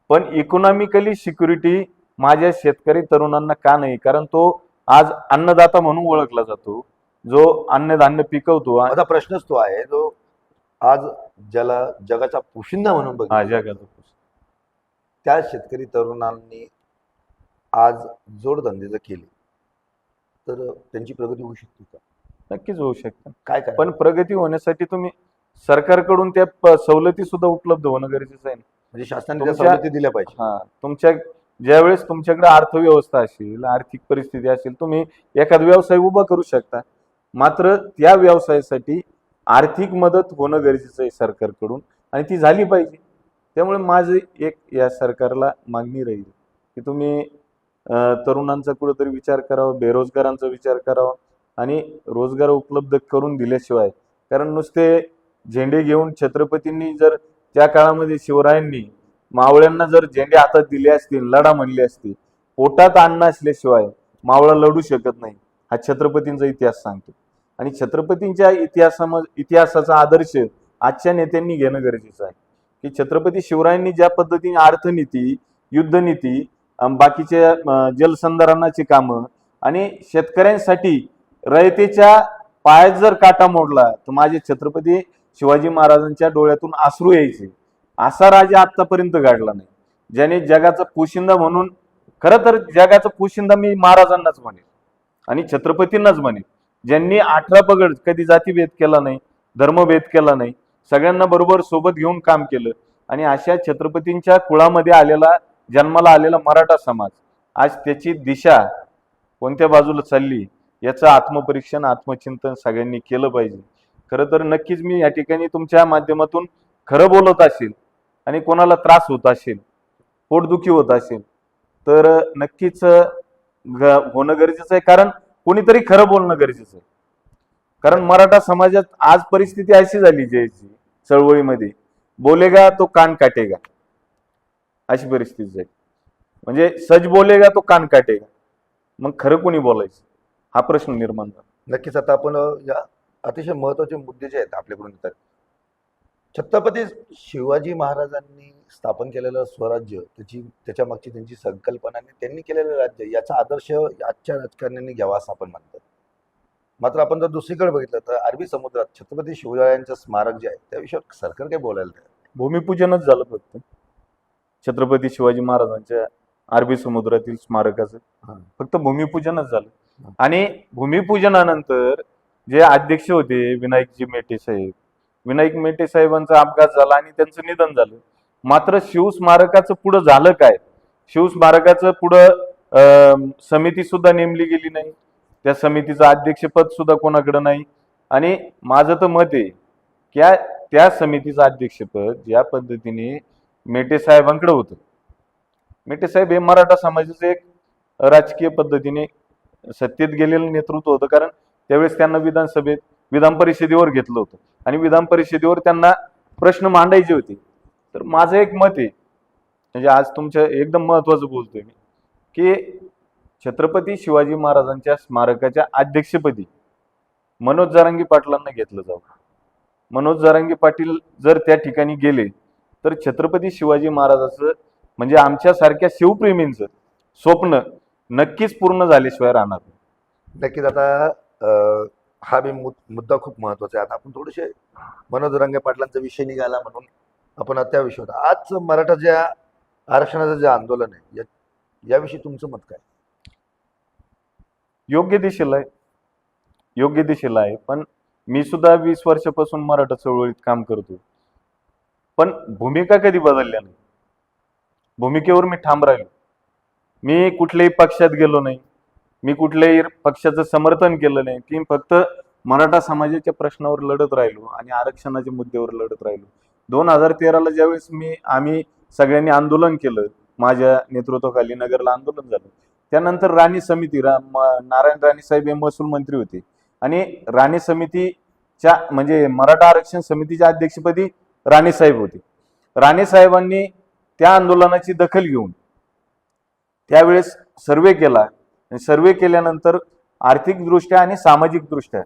पण इकॉनॉमिकली सिक्युरिटी माझ्या शेतकरी तरुणांना का नाही? कारण तो आज अन्नदाता म्हणून ओळखला जातो, जो अन्नधान्य पिकवतो. माझा प्रश्नच तो आहे, जो आज ज्याला जगाचा पोशिंदा म्हणून बघितलं, त्या शेतकरी तरुणांनी आज जोडधंदे जर केले तर त्यांची प्रगती होऊ शकते का? नक्कीच होऊ शकतं. काय काय पण प्रगती होण्यासाठी तुम्ही सरकारकडून त्या सवलती सुद्धा उपलब्ध होणं गरजेचं आहे. म्हणजे शासनाने त्या सवलती दिल्या पाहिजे. तुमच्या ज्यावेळेस तुमच्याकडे अर्थव्यवस्था असेल, आर्थिक परिस्थिती असेल, तुम्ही एखादा व्यवसाय उभा करू शकता, मात्र त्या व्यवसायासाठी आर्थिक मदत होणं गरजेचं आहे सरकारकडून, आणि ती झाली पाहिजे. त्यामुळे माझी एक या सरकारला मागणी राहील की तुम्ही तरुणांचा कुठेतरी विचार करावा, बेरोजगारांचा विचार करावा आणि रोजगार उपलब्ध करून दिल्याशिवाय, कारण नुसते झेंडे घेऊन छत्रपतींनी जर त्या काळामध्ये शिवरायांनी मावळ्यांना जर झेंडे हातात दिले असतील, लढा म्हणले असतील, पोटात अन्न असल्याशिवाय मावळा लढू शकत नाही, हा छत्रपतींचा इतिहास सांगतो. आणि छत्रपतींच्या इतिहासाचा आदर्श आजच्या नेत्यांनी घेणं गरजेचं आहे की छत्रपती शिवरायांनी ज्या पद्धतीने अर्थनीती, युद्धनीती, बाकीच्या जलसंधारणाची कामं आणि शेतकऱ्यांसाठी रयतेच्या पायात जर काटा मोडला तर माझे छत्रपती शिवाजी महाराजांच्या डोळ्यातून अश्रू यायचे. असा राजा आतापर्यंत घडला नाही ज्याने जगाचा पोशिंदा म्हणून, खरं तर जगाचा पोशिंदा मी महाराजांनाच म्हणेन आणि छत्रपतींनाच म्हणेन, ज्यांनी 18 पगड, कधी जातीभेद केला नाही, धर्मभेद केला नाही, सगळ्यांना बरोबर सोबत घेऊन काम केलं. आणि अशा छत्रपतींच्या कुळामध्ये आलेला, जन्माला आलेला मराठा समाज आज त्याची दिशा कोणत्या बाजूला चालली याचं आत्मपरीक्षण, आत्मचिंतन सगळ्यांनी केलं पाहिजे. खरं तर नक्कीच मी या ठिकाणी तुमच्या माध्यमातून खरं बोलत असेल आणि कोणाला त्रास होत असेल, पोटदुखी होत असेल तर नक्कीच होणं गरजेचं आहे, कारण कोणीतरी खरं बोलणं गरजेचं आहे. कारण मराठा समाजात आज परिस्थिती अशी झाली जयची चळवळीमध्ये, बोलेगा तो कान काटेगा अशी परिस्थिती झाली. म्हणजे सच बोलेगा तो कान काटेगा. मग खरं कोणी बोलायचं हा प्रश्न निर्माण झाला. नक्कीच आता आपण या अतिशय महत्त्वाचे मुद्दे जे आहेत आपल्याकडून येतात. छत्रपती शिवाजी महाराजांनी स्थापन केलेलं स्वराज्य, त्याच्या मागची त्यांची संकल्पना आणि त्यांनी केलेलं राज्य, याचा आदर्श आजच्या राजकारण्यांनी घ्यावा असं आपण म्हणतो. मात्र आपण जर दुसरीकडे बघितलं तर अरबी समुद्रात छत्रपती शिवरायांचं स्मारक जे आहे त्या विषयावर सरकार काही बोलायला तयार नाही. भूमिपूजनच झालं फक्त छत्रपती शिवाजी महाराजांच्या अरबी समुद्रातील स्मारकाचं, फक्त भूमिपूजनच झालं. आणि भूमिपूजनानंतर जे अध्यक्ष होते विनायकजी मेटे साहेब, विनायक मेटे साहेबांचा अपघात झाला आणि त्यांचं निधन झालं. मात्र शिवस्मारकाचं पुढं झालं काय? शिवस्मारकाचं पुढं समिती सुद्धा नेमली गेली नाही, त्या समितीचं अध्यक्षपद सुद्धा कोणाकडं नाही. आणि माझं तर मत आहे की त्या समितीचं अध्यक्षपद ज्या पद्धतीने मेटे साहेबांकडे होतं, मेटे साहेब हे मराठा समाजाचं एक राजकीय पद्धतीने सत्तेत गेलेलं नेतृत्व होतं, कारण त्यावेळेस त्यांना विधानसभेत, विधान परिषदेवर घेतलं होतं आणि विधान परिषदेवर त्यांना प्रश्न मांडायचे होते. तर माझं एक मत आहे, म्हणजे आज तुमच्या एकदम महत्वाचं बोलतोय मी, की छत्रपती शिवाजी महाराजांच्या स्मारकाच्या अध्यक्षपदी मनोज जरांगे पाटलांना घेतलं जावं. मनोज जरांगे पाटील जर त्या ठिकाणी गेले तर छत्रपती शिवाजी महाराजाचं, म्हणजे आमच्यासारख्या शिवप्रेमींचं स्वप्न नक्कीच पूर्ण झाल्याशिवाय राहणार नाही. नक्कीच आता हा बी मुद्दा खूप महत्वाचा आहे. आता आपण थोडेसे मनोज जरांगे पाटलांचा विषय निघाला म्हणून आपण त्या विषयावर, आज मराठा ज्या आरक्षणाचं जे आंदोलन आहे याविषयी तुमचं मत काय? योग्य दिशेला आहे, योग्य दिशेला आहे. पण मी सुद्धा 20 वर्षापासून मराठा चळवळीत काम करतो, पण भूमिका कधी बदलल्या नाही. भूमिकेवर मी ठाम राहिलो. मी कुठल्याही पक्षात गेलो नाही, मी कुठल्याही पक्षाचं समर्थन केलं नाही, की फक्त मराठा समाजाच्या प्रश्नावर लढत राहिलो आणि आरक्षणाच्या मुद्द्यावर लढत राहिलो. 2013ला ज्यावेळेस आम्ही सगळ्यांनी आंदोलन केलं, माझ्या नेतृत्वाखाली नगरला आंदोलन झालं, त्यानंतर राणी समिती, नारायण राणे साहेब हे महसूल मंत्री होते आणि राणे समितीच्या, म्हणजे मराठा आरक्षण समितीच्या अध्यक्षपदी राणे साहेब होते. राणे साहेबांनी त्या आंदोलनाची दखल घेऊन त्यावेळेस सर्वे केला. सर्वे केल्यानंतर आर्थिकदृष्ट्या आणि सामाजिकदृष्ट्या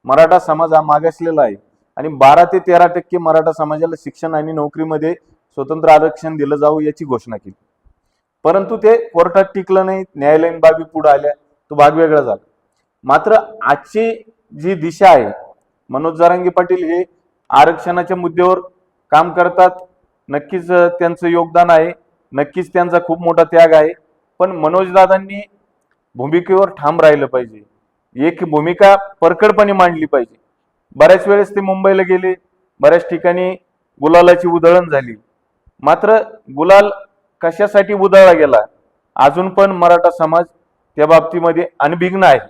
मराठा समाज हा मागासलेला आहे आणि 12 ते 13% मराठा समाजाला शिक्षण आणि नोकरीमध्ये स्वतंत्र आरक्षण दिलं जावं याची घोषणा केली. परंतु ते कोर्टात टिकलं नाही, न्यायालयीन बाबी पुढे आल्या, तो भाग वेगळा झाला. मात्र आजची जी दिशा आहे, मनोज जरांगे पाटील हे आरक्षणाच्या मुद्द्यावर काम करतात, नक्कीच त्यांचं योगदान आहे, नक्कीच त्यांचा खूप मोठा त्याग आहे. पण मनोजदादांनी भूमिकेवर ठाम राहिलं पाहिजे, एक भूमिका परखडपणे मांडली पाहिजे. बऱ्याच वेळेस ते मुंबईला गेले, बऱ्याच ठिकाणी गुलालाची उधळण झाली, मात्र गुलाल कशासाठी उधळला गेला अजून पण मराठा समाज त्या बाबतीमध्ये अनभिज्ञ आहे.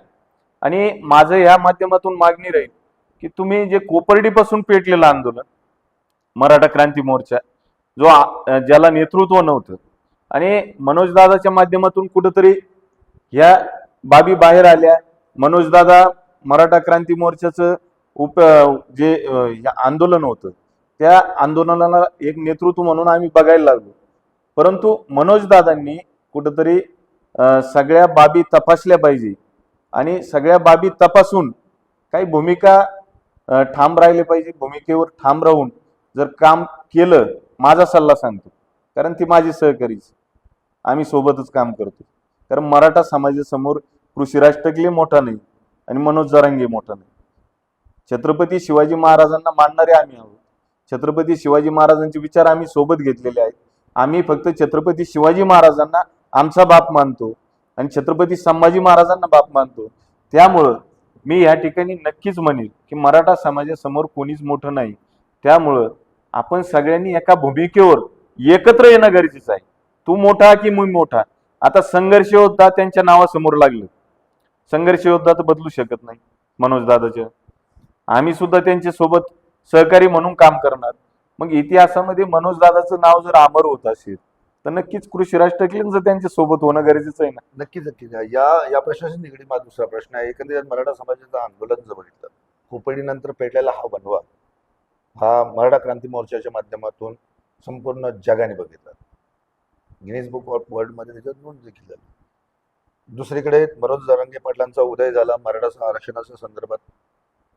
आणि माझं या माध्यमातून मागणी राहील की तुम्ही जे कोपर्डीपासून पेटलेलं आंदोलन मराठा क्रांती मोर्चा, ज्याला नेतृत्व नव्हतं, आणि मनोजदादाच्या माध्यमातून कुठंतरी ह्या बाबी बाहेर आल्या. मनोजदादा मराठा क्रांती मोर्चाचं जे आंदोलन होतं त्या आंदोलनाला एक नेतृत्व म्हणून आम्ही बघायला लागलो. परंतु मनोजदादांनी कुठंतरी सगळ्या बाबी तपासल्या पाहिजे आणि सगळ्या बाबी तपासून काही भूमिका ठाम राहिले पाहिजे, भूमिकेवर ठाम राहून जर काम केलं, माझा सल्ला सांगतो, कारण ती माझी सहकारीच, आम्ही सोबतच काम करतो. कारण मराठा समाजासमोर पृथ्वीराज टकले मोठा नाही आणि मनोज जरांगे मोठा नाही. छत्रपती शिवाजी महाराजांना मानणारे आम्ही आहोत. छत्रपती शिवाजी महाराजांचे विचार आम्ही सोबत घेतलेले आहेत. आम्ही फक्त छत्रपती शिवाजी महाराजांना आमचा बाप मानतो आणि छत्रपती संभाजी महाराजांना बाप मानतो. त्यामुळं मी या ठिकाणी नक्कीच म्हणेल की मराठा समाजासमोर कोणीच मोठं नाही. त्यामुळं आपण सगळ्यांनी एका भूमिकेवर एकत्र येणं गरजेचं आहे. तू मोठा की मी मोठा. आता संघर्ष योद्धा त्यांच्या नावासमोर लागलं. संघर्ष योद्धा तर बदलू शकत नाही मनोज दादाच्या. आम्ही सुद्धा त्यांच्या सोबत सहकारी म्हणून काम करणार. मग इतिहासामध्ये मनोज दादाचं नाव जर अमर होत असेल तर नक्कीच कृषीराज टकलेंचं त्यांच्या सोबत होणं गरजेचं आहे ना. नक्कीच नक्कीच. या प्रश्नाशी निगडीत माझा दुसरा प्रश्न आहे. एकंदरीत मराठा समाजाचं आंदोलन जर बघितलं, खोपडीनंतर पेटलेला हा बनवा हा मराठा क्रांती मोर्चाच्या माध्यमातून संपूर्ण जगाने बघितला. गिनीज बुक ऑफ वर्ल्डमध्ये त्याच्यात नोंद देखील झाली. दुसरीकडे मनोज जरांगे पाटलांचा उदय झाला मराठा आरक्षणाच्या संदर्भात.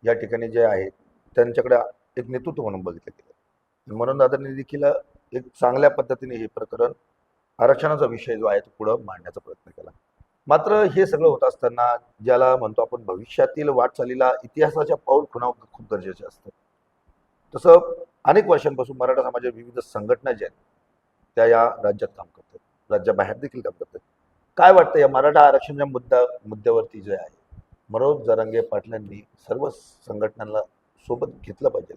या ठिकाणी जे आहे त्यांच्याकडे एक नेतृत्व म्हणून बघितलं गेलं. म्हणून दादांनी देखील एक चांगल्या पद्धतीने हे प्रकरण आरक्षणाचा विषय जो आहे तो पुढं मांडण्याचा प्रयत्न केला. मात्र हे सगळं होत असताना ज्याला म्हणतो आपण भविष्यातील वाटचालीला इतिहासाच्या पाऊल खुणावं खूप गरजेचे असतं. तसं अनेक वर्षांपासून मराठा समाजाच्या विविध संघटना ज्या आहेत त्या या राज्यात काम करतात, राज्याबाहेर देखील काम करतात. काय वाटतं या मराठा आरक्षणाच्या मुद्द्यावरती जे आहे मनोज जरांगे पाटलांनी सर्व संघटनांना सोबत घेतलं पाहिजे,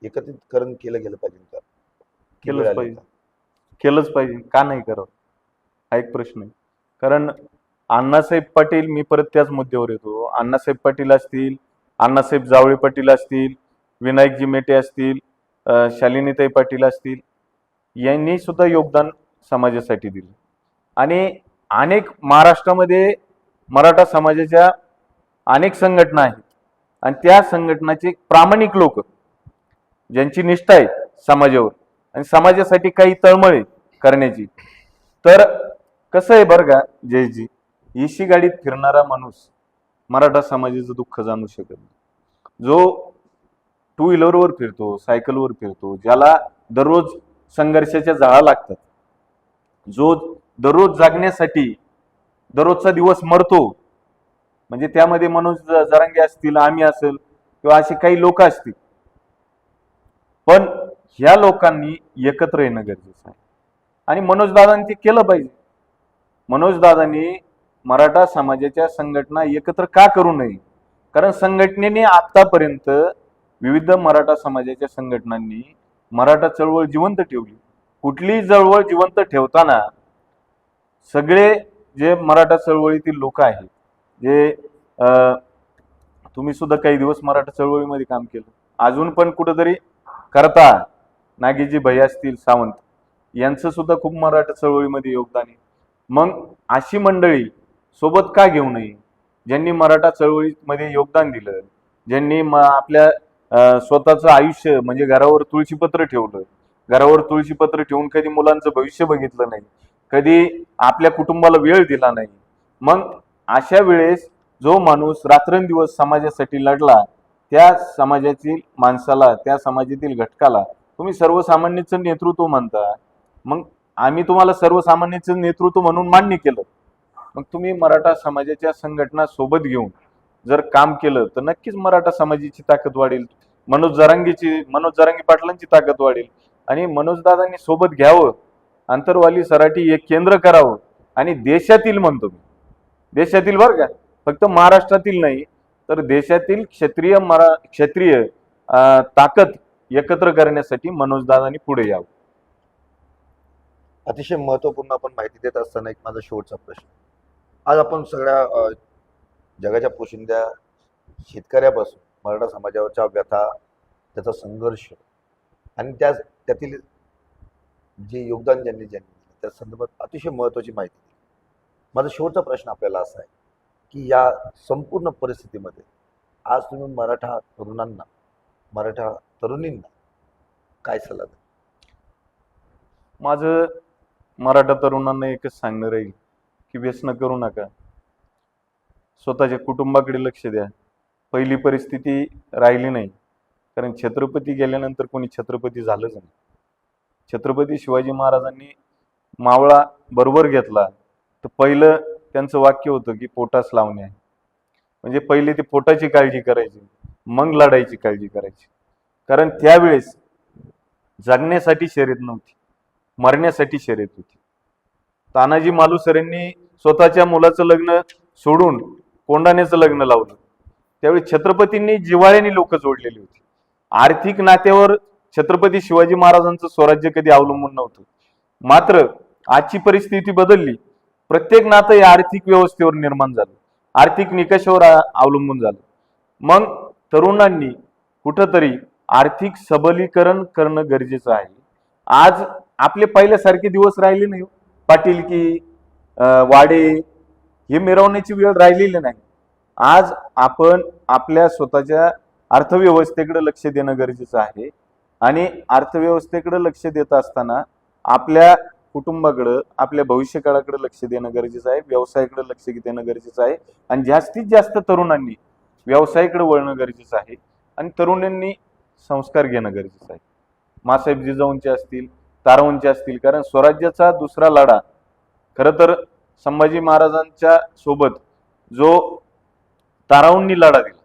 एकत्रितकरण केलं गेलं पाहिजे का? केलंच पाहिजे. केलंच पाहिजे. का नाही करावं हा एक प्रश्न आहे. कारण अण्णासाहेब पाटील, मी परत त्याच मुद्द्यावर येतो, अण्णासाहेब पाटील असतील, अण्णासाहेब जावळे पाटील असतील, विनायकजी मेटे असतील, शालिनीताई पाटील असतील, यांनी सुद्धा योगदान समाजासाठी दिलं. आणि अनेक महाराष्ट्रामध्ये मराठा समाजाच्या अनेक संघटना आहेत आणि त्या संघटनाचे प्रामाणिक लोक ज्यांची निष्ठा आहे समाजावर आणि समाजासाठी काही तळमळ करण्याची. तर कसं आहे बरं का जयजी, एसी गाडीत फिरणारा माणूस मराठा समाजाचं दुःख जाणू शकत नाही. जो टू व्हीलरवर फिरतो, सायकलवर फिरतो, ज्याला दररोज संघर्षाच्या झळा लागतात, जो दररोज जागण्यासाठी दररोजचा दिवस मरतो, म्हणजे त्यामध्ये मनोज जरांगे असतील, आम्ही असेल किंवा असे काही लोक असतील, पण ह्या लोकांनी एकत्र येणं गरजेचं आहे. आणि मनोज दादांनी ते केलं पाहिजे. मनोज दादांनी मराठा समाजाच्या संघटना एकत्र का करू नये? कारण संघटनेने आतापर्यंत विविध मराठा समाजाच्या संघटनांनी मराठा चळवळ जिवंत ठेवली. कुठलीही चळवळ जिवंत ठेवताना सगळे जे मराठा चळवळीतील लोक आहेत, जे तुम्ही सुद्धा काही दिवस मराठा चळवळीमध्ये काम केलं, अजून पण कुठंतरी करता, नागेजी भैया असतील, सावंत, यांचं सुद्धा खूप मराठा चळवळीमध्ये योगदान आहे. मग अशी मंडळी सोबत का घेऊ नये, ज्यांनी मराठा चळवळीमध्ये योगदान दिलं, ज्यांनी आपल्या स्वतःचं आयुष्य म्हणजे घरावर तुळशीपत्र ठेवलं, घरावर तुळशीपत्र ठेवून कधी मुलांचं भविष्य बघितलं नाही, कधी आपल्या कुटुंबाला वेळ दिला नाही. मग अशा वेळेस जो माणूस रात्रंदिवस समाजासाठी लढला, त्या समाजातील माणसाला, त्या समाजातील घटकाला तुम्ही सर्वसामान्याचं नेतृत्व म्हणता. मग आम्ही तुम्हाला सर्वसामान्याचं नेतृत्व म्हणून मान्य केलं. मग तुम्ही मराठा समाजाच्या संघटना सोबत घेऊन जर काम केलं तर नक्कीच मराठा समाजाची ताकद वाढेल, मनोज जरांगे पाटलांची ताकद वाढेल. आणि मनोजदादांनी सोबत घ्यावं, आंतरवाली सराठी एक केंद्र करावं. आणि देशातील म्हणतो मी, देशातील बरं का, फक्त महाराष्ट्रातील नाही तर देशातील क्षत्रिय ताकद एकत्र करण्यासाठी मनोजदादांनी पुढे यावं. अतिशय महत्त्वपूर्ण आपण माहिती देत असताना एक माझा शेवटचा प्रश्न. आज आपण सगळ्या जगाच्या पोशिंद्या शेतकऱ्यापासून मराठा समाजावरच्या व्यथा, त्याचा संघर्ष आणि त्यातील जे योगदान ज्यांनी दिलं त्या संदर्भात अतिशय महत्त्वाची माहिती दिली. माझा शेवटचा प्रश्न आपल्याला असा आहे की या संपूर्ण परिस्थितीमध्ये आज तुम्ही मराठा तरुणांना, मराठा तरुणींना काय सल्ला द्याल? माझं मराठा तरुणांना एकच सांगणं राहील की व्यसन करू नका, स्वतःच्या कुटुंबाकडे लक्ष द्या. पहिली परिस्थिती राहिली नाही. कारण छत्रपती गेल्यानंतर कोणी छत्रपती झालंच नाही. छत्रपती शिवाजी महाराजांनी मावळा बरोबर घेतला तर पहिलं त्यांचं वाक्य होतं की पोटास लावणे आहे. म्हणजे पहिले ते पोटाची काळजी करायची, मग लढायची काळजी करायची. कारण त्यावेळेस जगण्यासाठी शर्यत नव्हती, मरण्यासाठी शर्यत होती. तानाजी मालुसरेंनी स्वतःच्या मुलाचं लग्न सोडून कोंडाण्याचं लग्न लावलं. त्यावेळी छत्रपतींनी जिव्हाळ्याने लोक जोडलेली होती. आर्थिक नात्यावर छत्रपती शिवाजी महाराजांचं स्वराज्य कधी अवलंबून नव्हतं. मात्र आजची परिस्थिती बदलली. प्रत्येक नातं हे आर्थिक व्यवस्थेवर निर्माण झालं, आर्थिक निकषावर अवलंबून झालं. मग तरुणांनी कुठंतरी आर्थिक सबलीकरण करणं गरजेचं आहे. आज आपले पहिल्यासारखे दिवस राहिले नाही. पाटील की वाडे हे मिरवण्याची वेळ राहिलेली नाही. आज आपण आपल्या स्वतःच्या अर्थव्यवस्थेकडे लक्ष देणं गरजेचं आहे. आणि अर्थव्यवस्थेकडे लक्ष देत असताना आपल्या कुटुंबाकडं, आपल्या भविष्यकाळाकडे लक्ष देणं गरजेचं आहे, व्यवसायाकडे लक्ष देणं गरजेचं आहे. आणि जास्तीत जास्त तरुणांनी व्यवसायाकडे वळणं गरजेचं आहे आणि तरुणांनी संस्कार घेणं गरजेचं आहे. मासाहेब जिजाऊंचे असतील, ताराऊंचे असतील. कारण स्वराज्याचा दुसरा लढा खरं तर संभाजी महाराजांच्या सोबत जो ताराऊंनी लढा दिला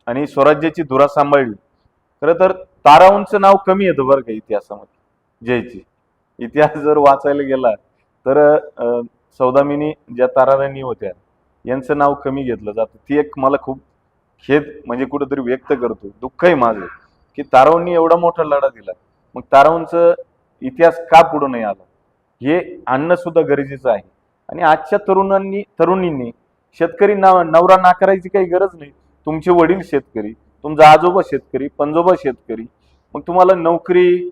आणि स्वराज्याची धुरा सांभाळली. खरं तर ताराऊंचं नाव कमी येतं बरं का इतिहासामध्ये. जयची इतिहास जर वाचायला गेला तर सौदामिनी ज्या ताराराणी होत्या यांचं नाव कमी घेतलं जातं. ती एक मला खूप खेद म्हणजे कुठेतरी व्यक्त करतो, दुःख आहे माझं की ताराऊंनी एवढा मोठा लढा दिला, मग ताराऊंचं इतिहास का पुढे नाही आला हे आणणं सुद्धा गरजेचं आहे. आणि आजच्या तरुणींनी शेतकरी नवरा नाकारायची काही गरज नाही. तुमचे वडील शेतकरी, तुमचा आजोबा शेतकरी, पणजोबा शेतकरी, मग तुम्हाला नोकरी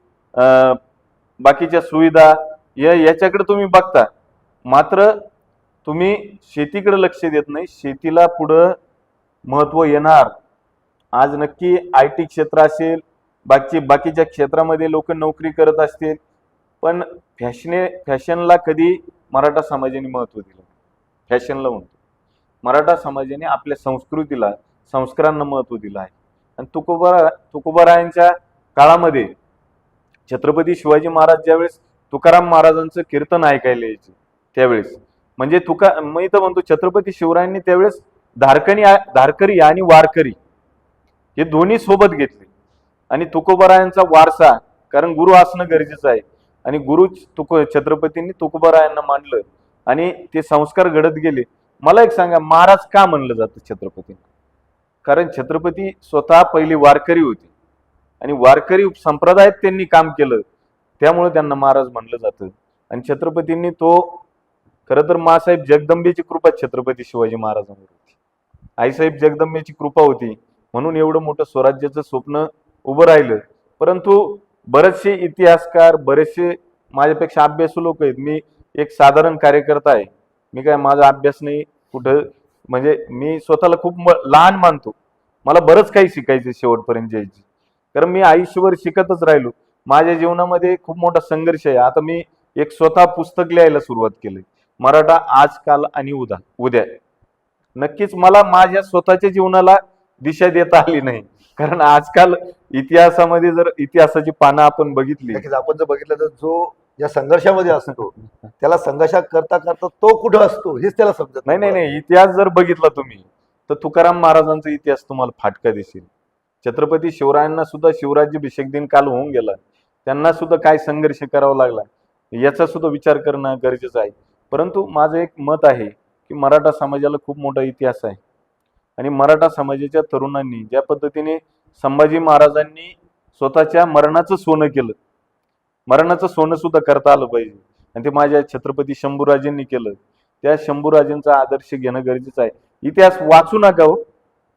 बाकीच्या सुविधा याच्याकडे तुम्ही बघता. मात्र तुम्ही शेतीकडे लक्ष देत नाही. शेतीला पुढं महत्व येणार. आज नक्की IT क्षेत्र असेल, बाकीच्या क्षेत्रामध्ये लोक नोकरी करत असतील, पण फॅशनला कधी मराठा समाजाने महत्व दिलं. फॅशनला म्हणतो, मराठा समाजाने आपल्या संस्कृतीला, संस्कारांना महत्व दिलं आहे. आणि तुकोबारायांच्या काळामध्ये छत्रपती शिवाजी महाराज ज्यावेळेस तुकाराम महाराजांचं कीर्तन ऐकायला यायचे त्यावेळेस म्हणजे मी तर म्हणतो छत्रपती शिवरायांनी त्यावेळेस धारकरी आणि वारकरी हे दोन्ही सोबत घेतले. आणि तुकोबारायांचा वारसा, कारण गुरु असणं गरजेचं आहे, आणि छत्रपतींनी तुकोबारायांना मानलं आणि ते संस्कार घडत गेले. मला एक सांगा, महाराज का म्हणलं जातं छत्रपती? कारण छत्रपती स्वतः पहिली वारकरी होती आणि वारकरी संप्रदायात त्यांनी काम केलं, त्यामुळे त्यांना महाराज म्हणलं जातं. आणि छत्रपतींनी तो खरं तर मासाहेब जगदंबेची कृपा छत्रपती शिवाजी महाराजांवर होती, आईसाहेब जगदंबेची कृपा होती, म्हणून एवढं मोठं स्वराज्याचं स्वप्न उभं राहिलं. परंतु बरेचसे इतिहासकार, बरेचसे माझ्यापेक्षा अभ्यासू लोक आहेत. मी एक साधारण कार्यकर्ता आहे. मी काय माझा अभ्यास नाही कुठं, म्हणजे मी स्वतःला खूप लहान मानतो. मला बरंच काही शिकायचं शेवटपर्यंत जायची, कारण मी आयुष्यभर शिकतच राहिलो. माझ्या जीवनामध्ये खूप मोठा संघर्ष आहे. आता मी एक स्वतः पुस्तक लिहायला सुरुवात केली, मराठा आजकाल आणि उद्या. नक्कीच मला माझ्या स्वतःच्या जीवनाला दिशा देता आली नाही, कारण आजकाल इतिहासामध्ये जर इतिहासाची पानं आपण बघितली, आपण जर बघितलं तर जो या संघर्षामध्ये असतो त्याला संघर्ष करता करता तो कुठं असतो हेच त्याला समजत नाही. इतिहास जर बघितला तुम्ही तर तुकाराम महाराजांचा इतिहास तुम्हाला फाटका दिसेल. छत्रपती शिवरायांना सुद्धा शिवराज्याभिषेक दिन काल होऊन गेला, त्यांना सुद्धा काय संघर्ष करावा लागला याचा सुद्धा विचार करणं गरजेचं आहे. परंतु माझं एक मत आहे की मराठा समाजाला खूप मोठा इतिहास आहे आणि मराठा समाजाच्या तरुणांनी ज्या पद्धतीने संभाजी महाराजांनी स्वतःच्या मरणाचं सोनं केलं, मरणाचं सोनं सुद्धा करता आलं पाहिजे. आणि ते माझ्या छत्रपती शंभूराजेंनी केलं. त्या शंभूराजेंचा आदर्श घेणं गरजेचं आहे. इतिहास वाचू नका हो,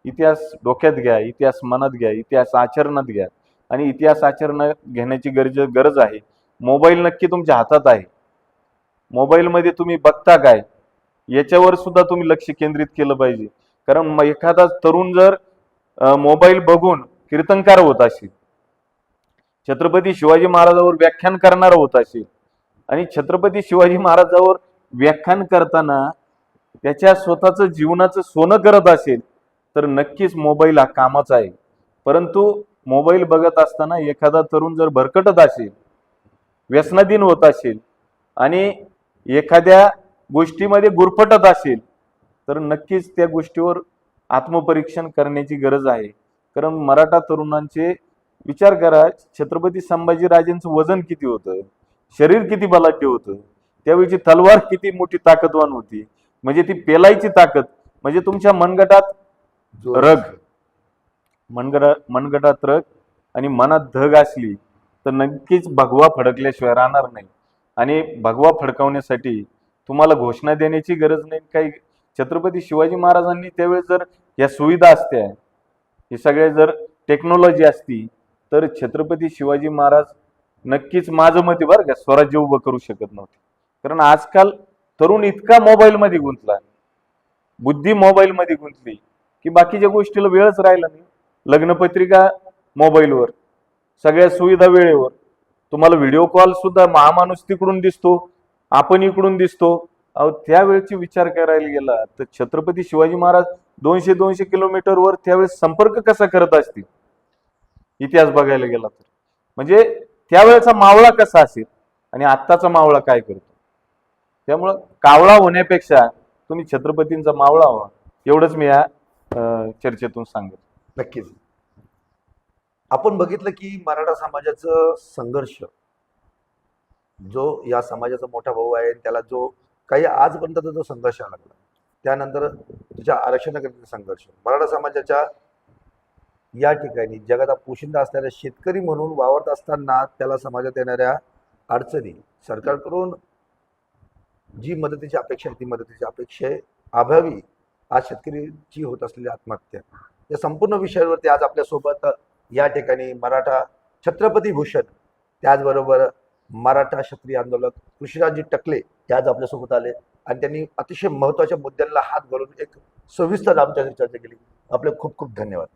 इतिहास डोक्यात घ्या, इतिहास मनात घ्या, इतिहास आचरणात घ्या. आणि इतिहास आचरणात घेण्याची गरज आहे. मोबाईल नक्की तुमच्या हातात आहे, मोबाईलमध्ये तुम्ही बघता काय याच्यावर सुद्धा तुम्ही लक्ष केंद्रित केलं पाहिजे. कारण एखादा तरुण जर मोबाईल बघून कीर्तनकार होत असेल, छत्रपती शिवाजी महाराजांवर व्याख्यान करणारा होत असेल आणि छत्रपती शिवाजी महाराजांवर व्याख्यान करताना त्याच्या स्वतःचं जीवनाचं सोनं करत असेल तर नक्कीच मोबाईल हा कामाचा आहे. परंतु मोबाईल बघत असताना एखादा तरुण जर भरकटत असेल, व्यसनाधीन होत असेल आणि एखाद्या गोष्टीमध्ये गुरफटत असेल, तर नक्कीच त्या गोष्टीवर आत्मपरीक्षण करण्याची गरज आहे. कारण मराठा तरुणांचे विचार करा, छत्रपती संभाजीराजेंचं वजन किती होतं, शरीर किती बलाढ्य होतं, त्यावेळची तलवार किती मोठी ताकदवान होती, म्हणजे ती पेलायची ताकद, म्हणजे तुमच्या मनगटात रग, मनगटात रग आणि मनात धग असली तर नक्कीच भगवा फडकल्याशिवाय राहणार नाही. आणि भगवा फडकवण्यासाठी तुम्हाला घोषणा देण्याची गरज नाही काही. छत्रपती शिवाजी महाराजांनी त्यावेळेस जर या सुविधा असत्या, हे सगळे जर टेक्नॉलॉजी असती, तर छत्रपती शिवाजी महाराज नक्कीच, माझं मत आहे बरं का, स्वराज्य उभं करू शकत नव्हते. कारण आजकाल तरुण इतका मोबाईलमध्ये गुंतला, बुद्धी मोबाईलमध्ये गुंतली की बाकीच्या गोष्टीला वेळच राहिला नाही. लग्नपत्रिका मोबाईलवर, सगळ्या सुविधा वेळेवर, तुम्हाला व्हिडिओ कॉल सुद्धा महामाणूस तिकडून दिसतो, आपण इकडून दिसतो. अहो, त्यावेळेची विचार करायला गेला तर छत्रपती शिवाजी महाराज 200 किलोमीटरवर त्यावेळेस संपर्क कसा करत असतील, इतिहास बघायला गेला तर. म्हणजे त्यावेळेचा मावळा कसा असेल आणि आत्ताचा मावळा काय करतो. त्यामुळं कावळा होण्यापेक्षा तुम्ही छत्रपतींचा मावळा व्हा, एवढंच मी या चर्चेतून सांगतो. नक्कीच. आपण बघितलं की मराठा समाजाचं संघर्ष, जो या समाजाचा मोठा भाऊ आहे, त्याला जो काही आजपर्यंत जो संघर्ष लागला, त्यानंतर त्याच्या आरक्षणाकरिता संघर्ष, मराठा समाजाच्या या ठिकाणी जगात पोशिंदा असणाऱ्या शेतकरी म्हणून वावरत असताना त्याला समाजात येणाऱ्या अडचणी, सरकारकडून जी मदतीची अपेक्षा आहे ती मदतीची अपेक्षा अभावी आज शेतकरीची होत असलेली आत्महत्या, या संपूर्ण विषयावरती आज आपल्यासोबत या ठिकाणी मराठा छत्रपती भूषण, त्याचबरोबर मराठा क्षत्रिय आंदोलक ऋषिराजजी टकले हे आज आपल्यासोबत आले आणि त्यांनी अतिशय महत्त्वाच्या मुद्द्यांना हात घालून एक सविस्तर आमच्याशी चर्चा केली. आपले खूप खूप धन्यवाद.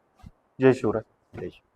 जय शिवराय. जय शिवराय.